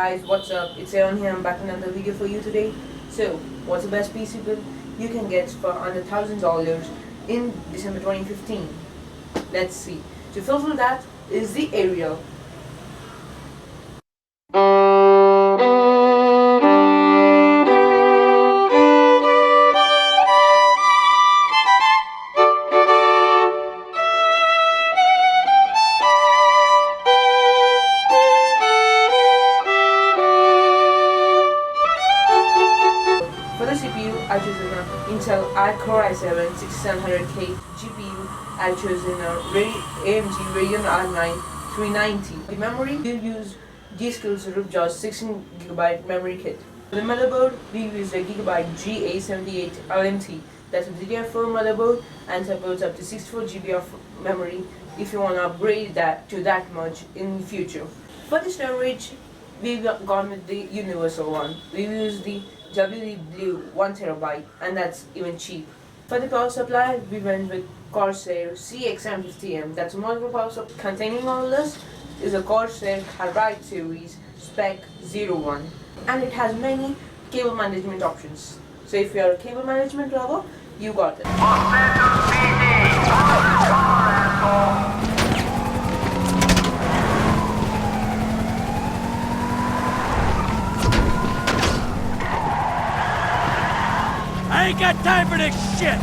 guys, what's up? It's Aaron here. I'm back with another video for you today. So, what's the best PC build you can get for under $1,000 in December 2015? Let's see. To fulfill that is the Ariel. For the CPU, I chose an Intel Core i7-6700K GPU. I chose an AMD Radeon R9 390. The memory, we use G-Skills Ripjaws 16GB memory kit. For the motherboard, we use a Gigabyte GA78 LMT. That's a DDR4 motherboard and supports up to 64GB of memory if you want to upgrade that to that much in the future. For the storage, we've gone with the universal one. We use the WD Blue 1TB, and that's even cheap. For the power supply, we went with Corsair CX750M. That's a multiple power supply. Containing all this is a Corsair Hybrid Series Spec 01, and it has many cable management options. So if you're a cable management lover, you got it. I ain't got time for this shit!